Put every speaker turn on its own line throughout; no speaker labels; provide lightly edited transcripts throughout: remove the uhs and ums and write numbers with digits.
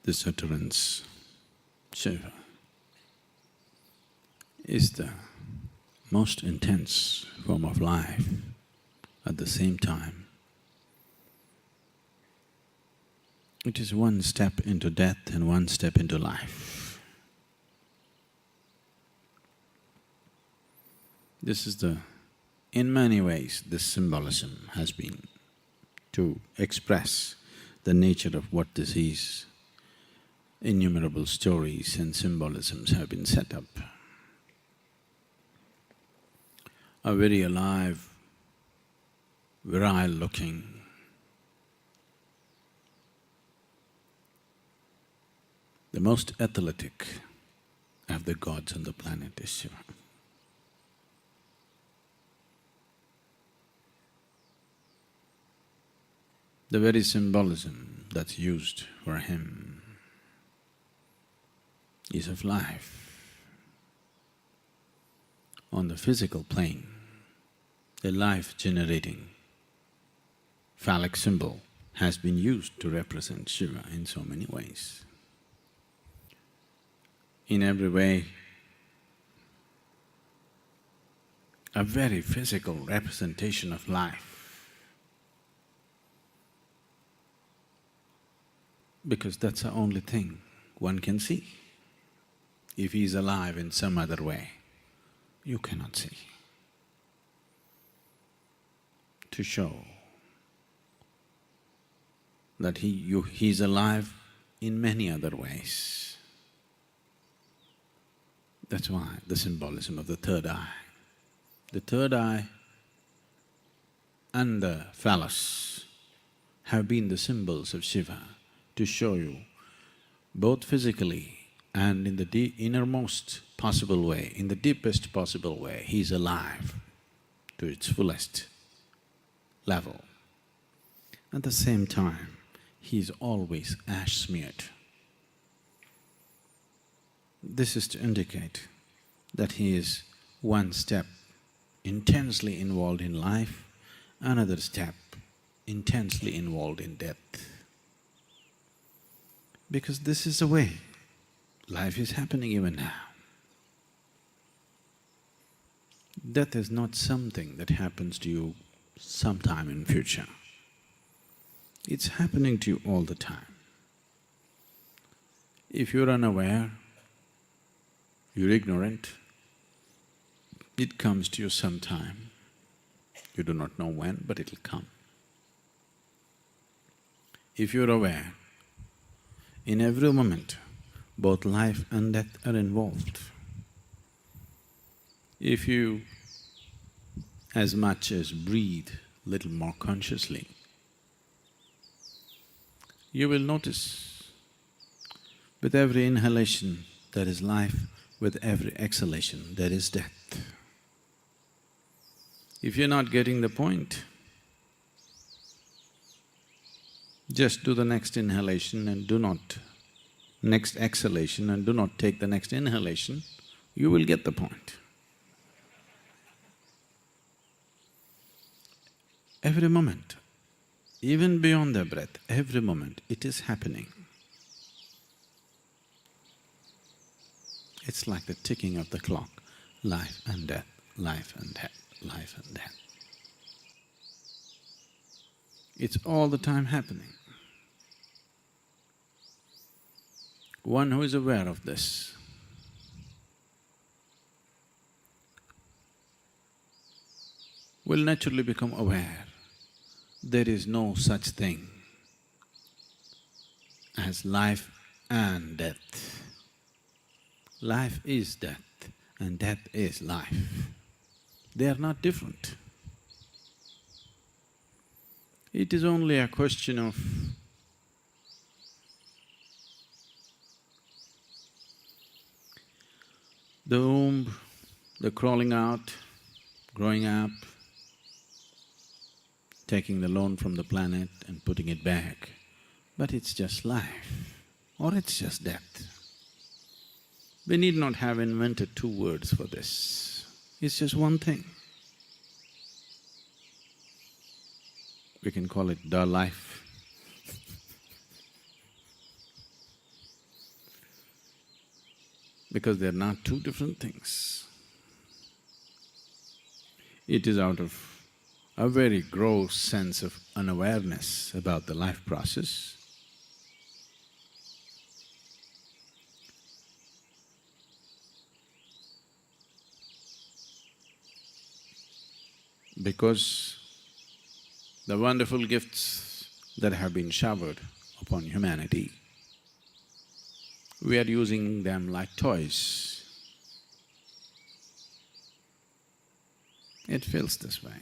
This utterance, Shiva, is the most intense form of life. At the same time, it is one step into death and one step into life. This is the… in many ways, this symbolism has been to express the nature of what this is. Innumerable stories and symbolisms have been set up. A very alive, virile-looking, the most athletic of the gods on the planet is Shiva. The very symbolism that's used for him is of life. On the physical plane, the life-generating phallic symbol has been used to represent Shiva in so many ways. In every way, a very physical representation of life, because that's the only thing one can see. If he is alive in some other way, you cannot see. To show that he's alive in many other ways. That's why the symbolism of the third eye. The third eye and the phallus have been the symbols of Shiva to show you both physically and in the innermost possible way, in the deepest possible way, he's alive to its fullest level. At the same time, he's always ash-smeared. This is to indicate that he is one step intensely involved in life, another step intensely involved in death. Because this is the way life is happening even now. Death is not something that happens to you sometime in future. It's happening to you all the time. If you're unaware, you're ignorant, it comes to you sometime. You do not know when, but it'll come. If you're aware, in every moment, both life and death are involved. If you as much as breathe little more consciously, you will notice with every inhalation there is life, with every exhalation there is death. If you're not getting the point, just do the next inhalation and do not… next exhalation and do not take the next inhalation, you will get the point. Every moment, even beyond the breath, every moment it is happening. It's like the ticking of the clock, life and death, life and death, life and death. It's all the time happening. One who is aware of this will naturally become aware there is no such thing as life and death. Life is death and death is life. They are not different. It is only a question of the womb, the crawling out, growing up, taking the loan from the planet and putting it back. But it's just life or it's just death. We need not have invented two words for this. It's just one thing. We can call it the life. because they're not two different things. It is out of a very gross sense of unawareness about the life process. Because the wonderful gifts that have been showered upon humanity, we are using them like toys. It feels this way.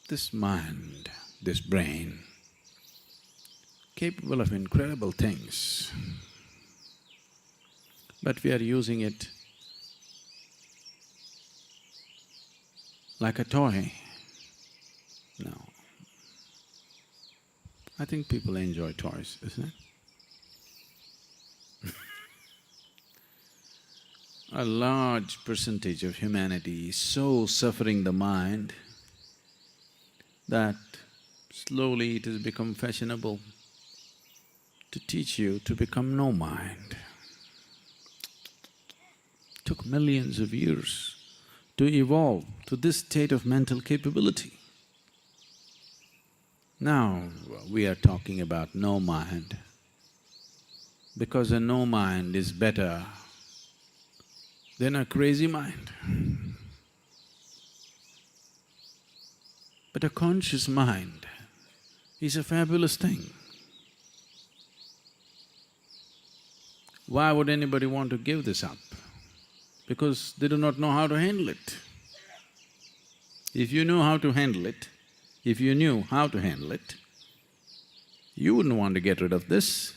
This mind, this brain, capable of incredible things, but we are using it like a toy. No. I think people enjoy toys, isn't it? A large percentage of humanity is so suffering the mind that slowly it has become fashionable to teach you to become no mind. Took millions of years to evolve to this state of mental capability. Now we are talking about no mind, because a no mind is better than a crazy mind. But a conscious mind is a fabulous thing. Why would anybody want to give this up? Because they do not know how to handle it. If you knew how to handle it, if you knew how to handle it, you wouldn't want to get rid of this.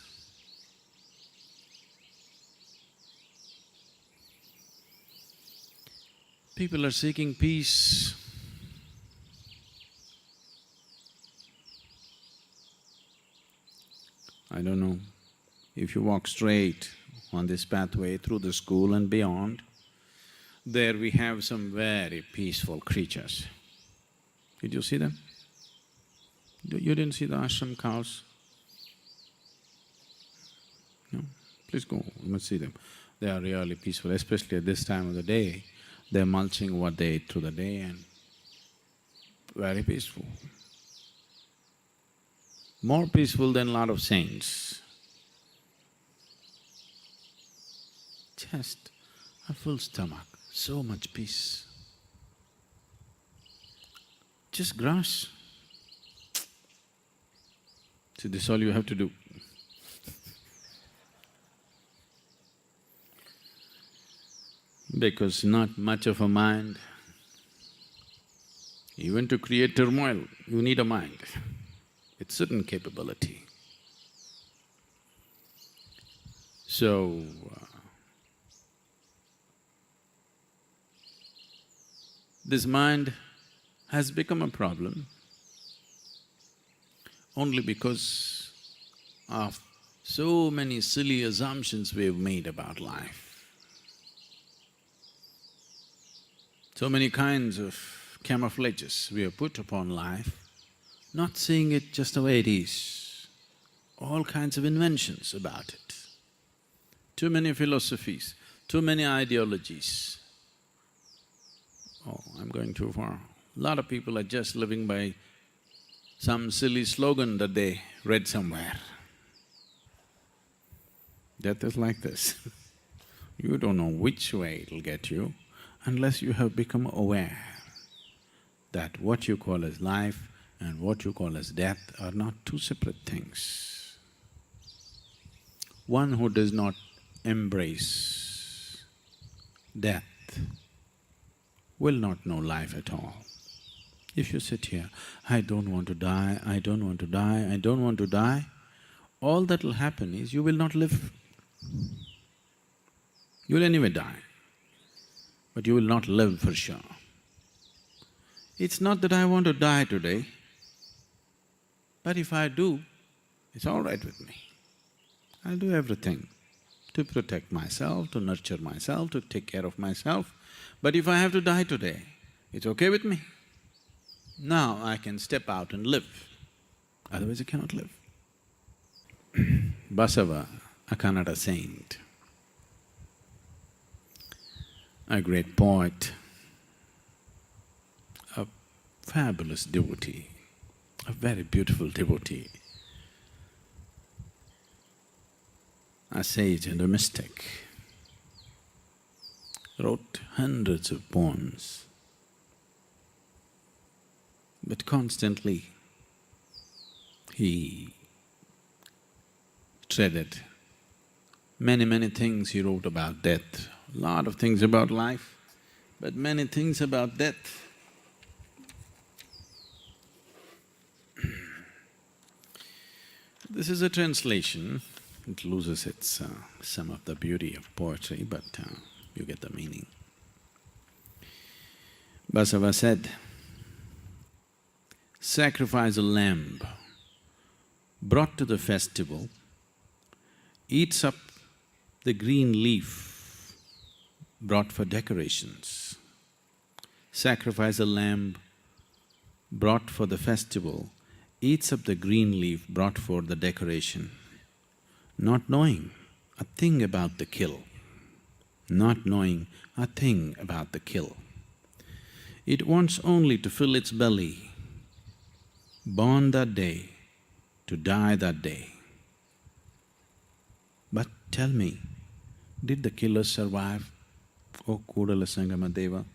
People are seeking peace. I don't know, if you walk straight on this pathway through the school and beyond, there we have some very peaceful creatures. Did you see them? You didn't see the ashram cows? No? Please go, you must see them. They are really peaceful, especially at this time of the day. They're mulching what they ate through the day and very peaceful. More peaceful than a lot of saints. Just a full stomach, so much peace. Just grass. So this is all you have to do. Because not much of a mind. Even to create turmoil, you need a mind. It's certain capability. So, this mind has become a problem only because of so many silly assumptions we've made about life. So many kinds of camouflages we have put upon life, not seeing it just the way it is, all kinds of inventions about it. Too many philosophies, too many ideologies. Oh, I'm going too far. A lot of people are just living by some silly slogan that they read somewhere. Death is like this. You don't know which way it'll get you unless you have become aware that what you call as life and what you call as death are not two separate things. One who does not embrace death will not know life at all. If you sit here, I don't want to die, I don't want to die, I don't want to die, all that will happen is you will not live. You will anyway die, but you will not live for sure. It's not that I want to die today, but if I do, it's all right with me. I'll do everything to protect myself, to nurture myself, to take care of myself. But if I have to die today, it's okay with me. Now I can step out and live, otherwise I cannot live. Basava, a Kannada saint, a great poet, a fabulous devotee, a very beautiful devotee, a sage and a mystic, wrote hundreds of poems, but constantly he treaded many things he wrote about death, a lot of things about life, but many things about death. This is a translation, it loses its some of the beauty of poetry, but you get the meaning. Basava said, sacrifice a lamb brought to the festival, eats up the green leaf brought for decorations. Sacrifice a lamb brought for the festival, eats up the green leaf brought for the decoration, not knowing a thing about the kill, not knowing a thing about the kill. It wants only to fill its belly, born that day, to die that day. But tell me, did the killer survive, O Kudala Sangama Deva?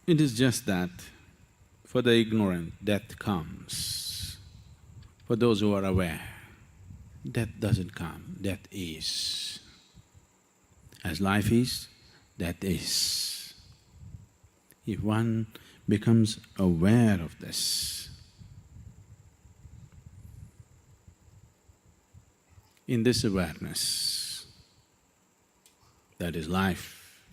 It is just that for the ignorant, death comes. For those who are aware, death doesn't come, death is. As life is, death is. If one becomes aware of this, in this awareness, that is life,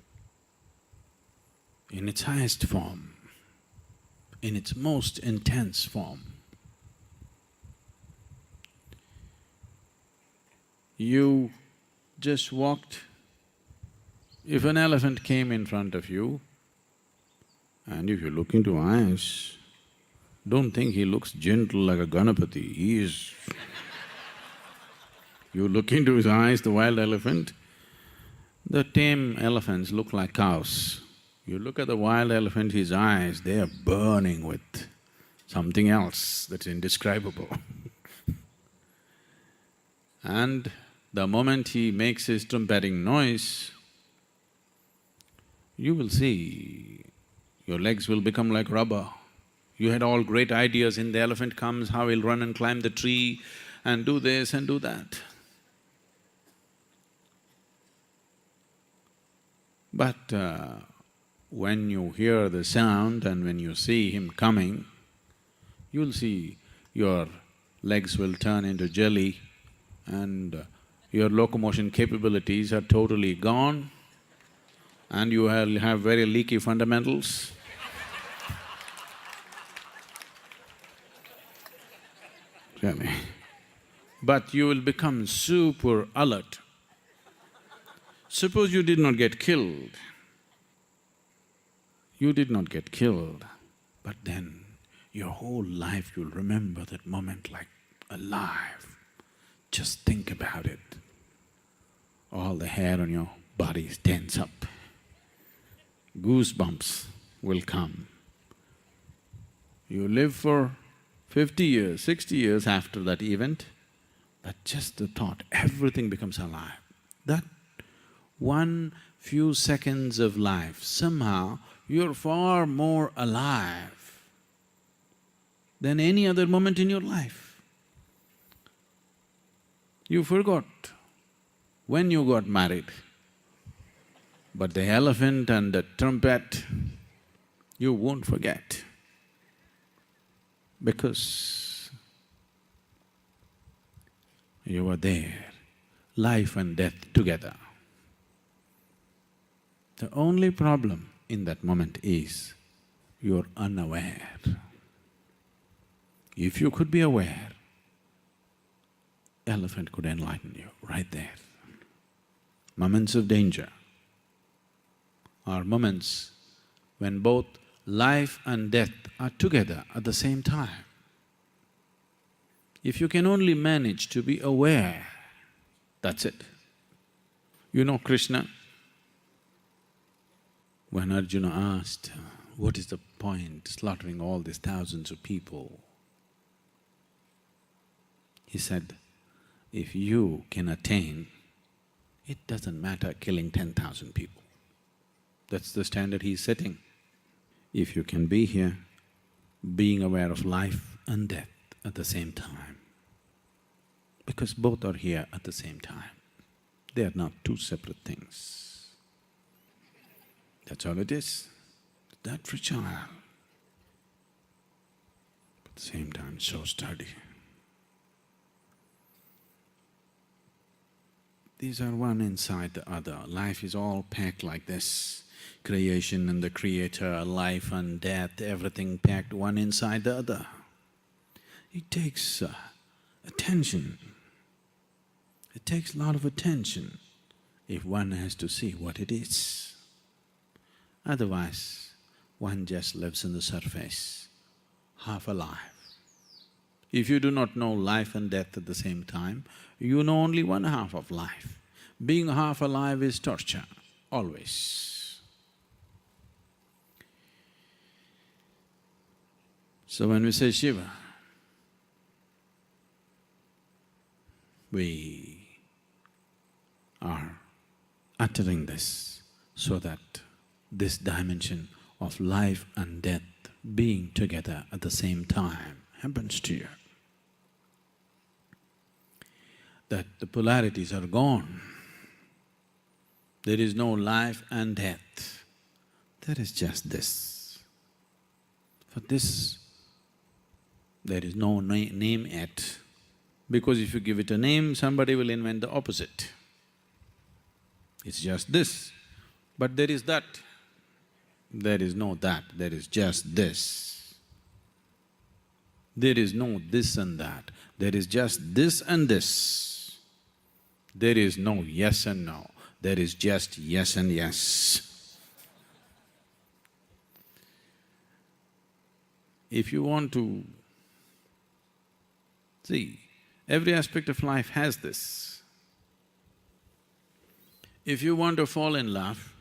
in its highest form, in its most intense form, you just walked. If an elephant came in front of you, and if you look into eyes, don't think he looks gentle like a Ganapati, he is… You look into his eyes, the wild elephant, the tame elephants look like cows. You look at the wild elephant, his eyes, they are burning with something else that's indescribable. And the moment he makes his trumpeting noise, you will see your legs will become like rubber. You had all great ideas, in the elephant comes, how he'll run and climb the tree and do this and do that. But when you hear the sound and when you see him coming, you'll see your legs will turn into jelly and your locomotion capabilities are totally gone and you will have very leaky fundamentals. Really. But you will become super alert. Suppose you did not get killed, but then your whole life you'll remember that moment like alive. Just think about it. All the hair on your body is tense up. Goosebumps will come. You live for 50 years, 60 years after that event, but just the thought, everything becomes alive. That one few seconds of life, somehow you're far more alive than any other moment in your life. You forgot when you got married, but the elephant and the trumpet, you won't forget, because you were there, life and death together. The only problem in that moment is you're unaware. If you could be aware, elephant could enlighten you right there. Moments of danger are moments when both life and death are together at the same time. If you can only manage to be aware, that's it. You know Krishna? When Arjuna asked, what is the point slaughtering all these thousands of people? He said, if you can attain, it doesn't matter killing 10,000 people. That's the standard he's setting. If you can be here, being aware of life and death at the same time, because both are here at the same time. They are not two separate things. That's all it is. That fragile, but at the same time so sturdy. These are one inside the other. Life is all packed like this. Creation and the creator, life and death, everything packed one inside the other. It takes attention. It takes a lot of attention if one has to see what it is. Otherwise, one just lives on the surface, half alive. If you do not know life and death at the same time, you know only one half of life. Being half alive is torture, always. So when we say Shiva, we are uttering this so that this dimension of life and death being together at the same time happens to you. That the polarities are gone. There is no life and death. There is just this. For this, there is no name yet, because if you give it a name, somebody will invent the opposite. It's just this, but there is that. There is no that, there is just this. There is no this and that, there is just this and this. There is no yes and no, there is just yes and yes. If you want to… See, every aspect of life has this. If you want to fall in love,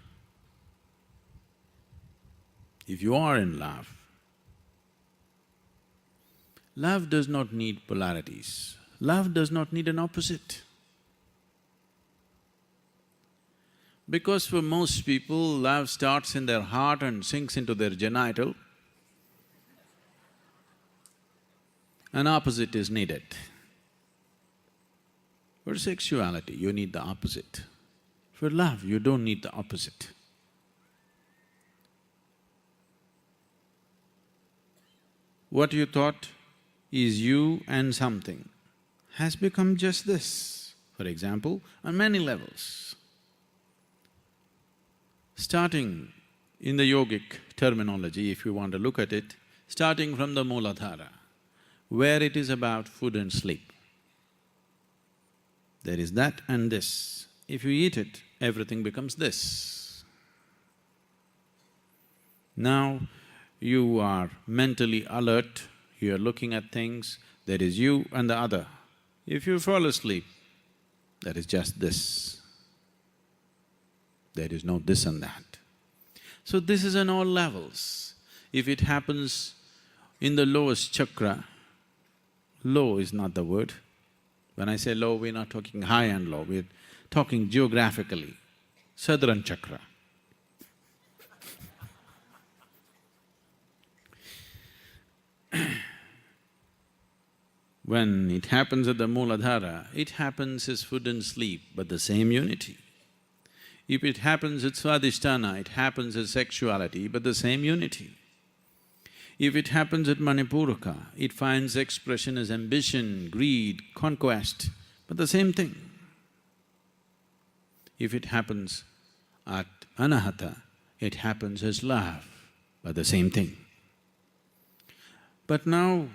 if you are in love, love does not need polarities. Love does not need an opposite. Because for most people, love starts in their heart and sinks into their genital. An opposite is needed. For sexuality, you need the opposite. For love, you don't need the opposite. What you thought is you and something has become just this, for example, on many levels. Starting in the yogic terminology, if you want to look at it, starting from the Mooladhara, where it is about food and sleep. There is that and this. If you eat it, everything becomes this. Now, you are mentally alert, you are looking at things, there is you and the other. If you fall asleep, there is just this. There is no this and that. So this is on all levels. If it happens in the lowest chakra, low is not the word. When I say low, we're not talking high and low, we're talking geographically, Southern chakra. When it happens at the Mooladhara, it happens as food and sleep, but the same unity. If it happens at Swadhisthana, it happens as sexuality, but the same unity. If it happens at Manipuraka, it finds expression as ambition, greed, conquest, but the same thing. If it happens at Anahata, it happens as love, but the same thing. But now,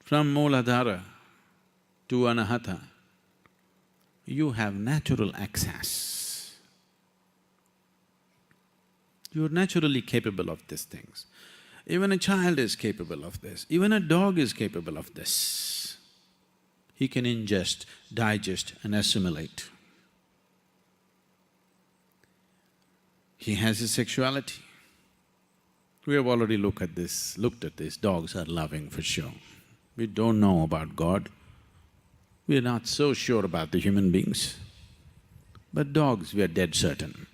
from Mooladhara to Anahata, you have natural access. You are naturally capable of these things. Even a child is capable of this, even a dog is capable of this. he can ingest, digest and assimilate. He has his sexuality. We have already looked at this. Dogs are loving for sure. We don't know about God. We are not so sure about the human beings. But dogs, we are dead certain.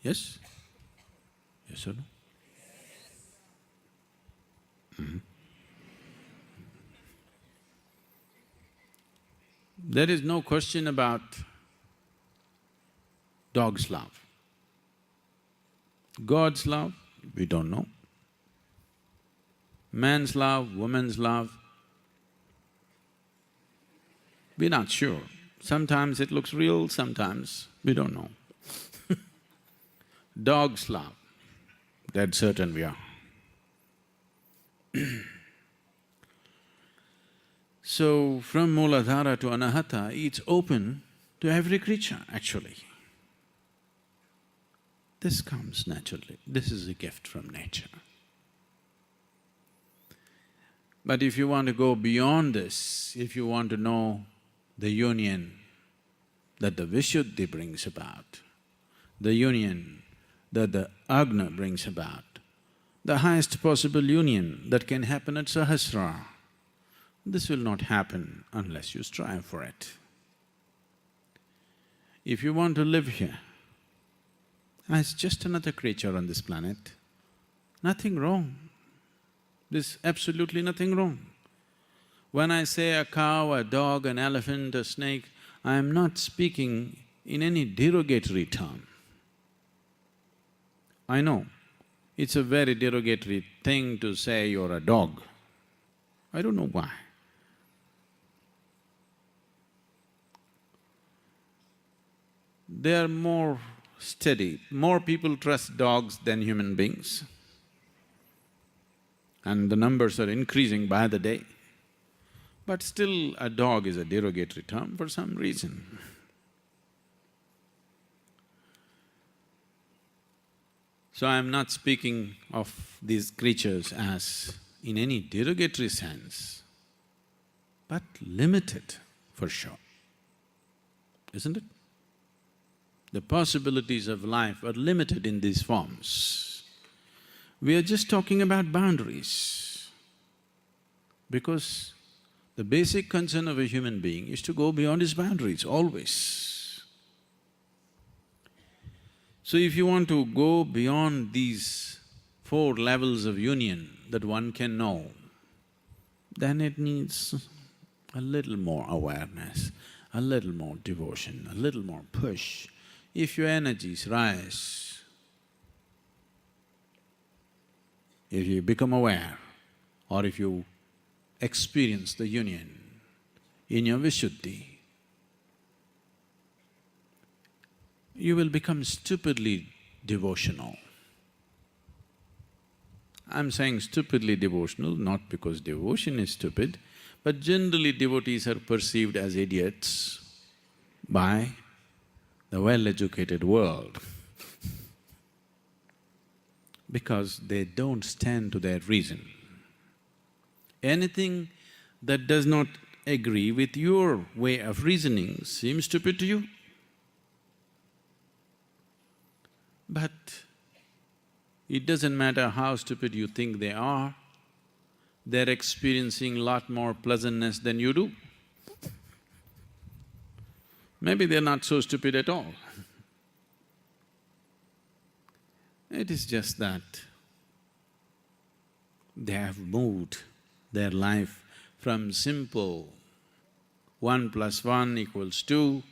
Yes? Yes or no? There is no question about dog's love. God's love, we don't know. Man's love, woman's love, we're not sure. Sometimes it looks real, sometimes we don't know. Dog's love, dead certain we are. So, from Mooladhara to Anahata, it's open to every creature actually. This comes naturally, this is a gift from nature. But if you want to go beyond this, if you want to know the union that the Vishuddhi brings about, the union that the Agna brings about, the highest possible union that can happen at Sahasrara, this will not happen unless you strive for it. If you want to live here as just another creature on this planet, nothing wrong. There's absolutely nothing wrong. When I say a cow, a dog, an elephant, a snake, I am not speaking in any derogatory term. I know, it's a very derogatory thing to say you're a dog. I don't know why. They are more steady. More people trust dogs than human beings. And the numbers are increasing by the day. But still, a dog is a derogatory term for some reason. So I'm not speaking of these creatures as in any derogatory sense, but limited for sure, isn't it? The possibilities of life are limited in these forms. We are just talking about boundaries, because the basic concern of a human being is to go beyond his boundaries, always. So if you want to go beyond these four levels of union that one can know, then it needs a little more awareness, a little more devotion, a little more push. If your energies rise, if you become aware, or if you experience the union in your Vishuddhi, you will become stupidly devotional. I'm saying stupidly devotional not because devotion is stupid, but generally devotees are perceived as idiots by the well-educated world because they don't stand to their reason. Anything that does not agree with your way of reasoning seems stupid to you. But it doesn't matter how stupid you think they are, they're experiencing lot more pleasantness than you do. Maybe they're not so stupid at all. It is just that they have moved their life from simple 1 + 1 = 2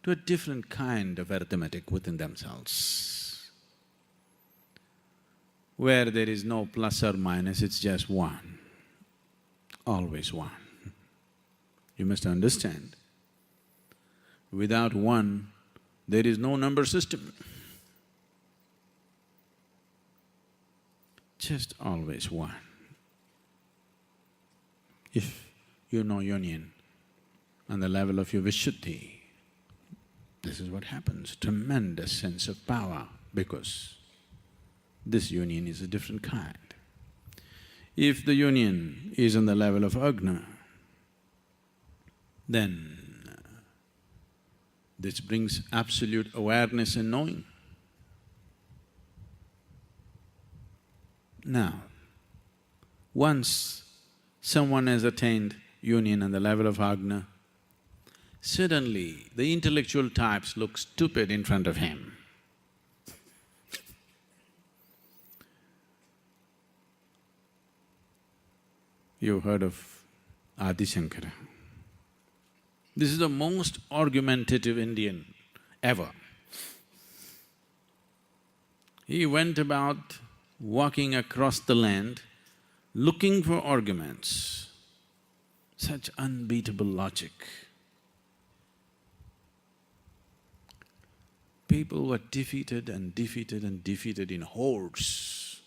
to a different kind of arithmetic within themselves, where there is no plus or minus, it's just 1, always 1. You must understand, without 1, there is no number system. Just always 1. If you know union on the level of your Vishuddhi, this is what happens, tremendous sense of power, because this union is a different kind. If the union is on the level of Agna, then this brings absolute awareness and knowing. Now, once someone has attained union on the level of Agna, suddenly the intellectual types look stupid in front of him. You've heard of Adi Shankara. This is the most argumentative Indian ever. He went about walking across the land, looking for arguments. Such unbeatable logic. People were defeated and defeated and defeated in hordes.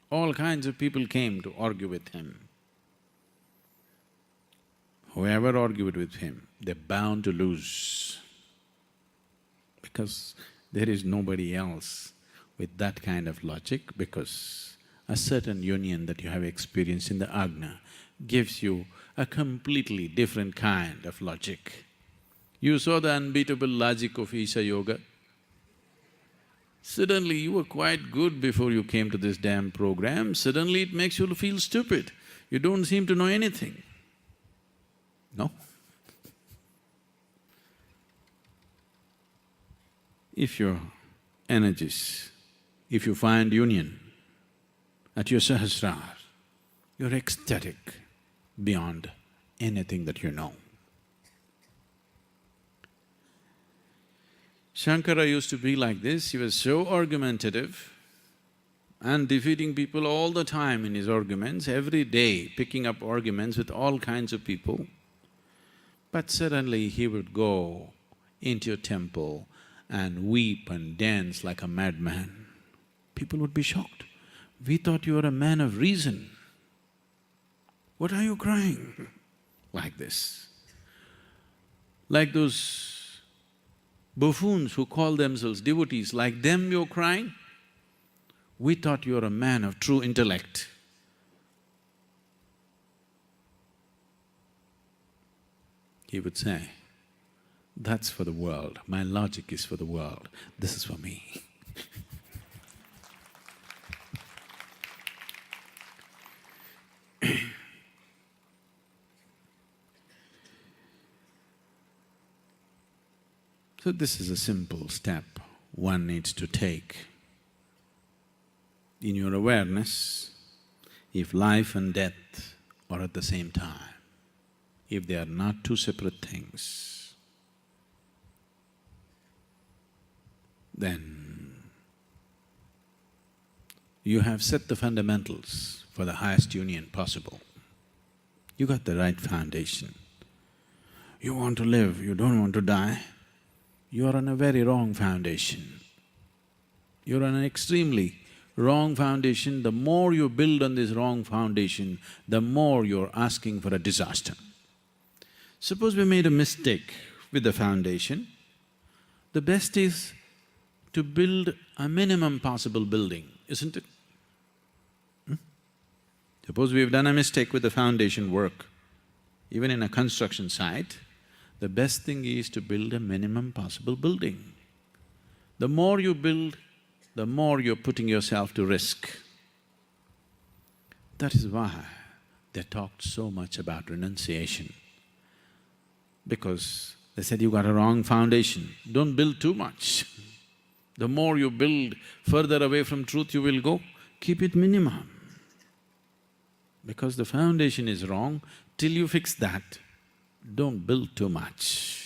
All kinds of people came to argue with him. Whoever argued with him, they're bound to lose, because there is nobody else with that kind of logic, because a certain union that you have experienced in the Agna gives you a completely different kind of logic. You saw the unbeatable logic of Isha Yoga. Suddenly you were quite good before you came to this damn program, suddenly it makes you feel stupid. You don't seem to know anything. No? If your energies, if you find union at your Sahasrara, you're ecstatic beyond anything that you know. Shankara used to be like this, he was so argumentative and defeating people all the time in his arguments, every day picking up arguments with all kinds of people. But suddenly he would go into a temple and weep and dance like a madman. People would be shocked. We thought you were a man of reason. What are you crying? Like this. Like those buffoons who call themselves devotees, like them you're crying? We thought you were a man of true intellect. He would say, that's for the world, my logic is for the world, this is for me. So this is a simple step one needs to take. In your awareness, if life and death are at the same time, if they are not two separate things, then you have set the fundamentals for the highest union possible. You got the right foundation. You want to live, you don't want to die, you are on a very wrong foundation. You're on an extremely wrong foundation. The more you build on this wrong foundation, the more you're asking for a disaster. Suppose we made a mistake with the foundation, the best is to build a minimum possible building, isn't it? Suppose we've done a mistake with the foundation work, even in a construction site, the best thing is to build a minimum possible building. The more you build, the more you're putting yourself to risk. That is why they talked so much about renunciation. Because they said, you got a wrong foundation, don't build too much. The more you build further away from truth you will go, keep it minimum. Because the foundation is wrong, till you fix that, don't build too much.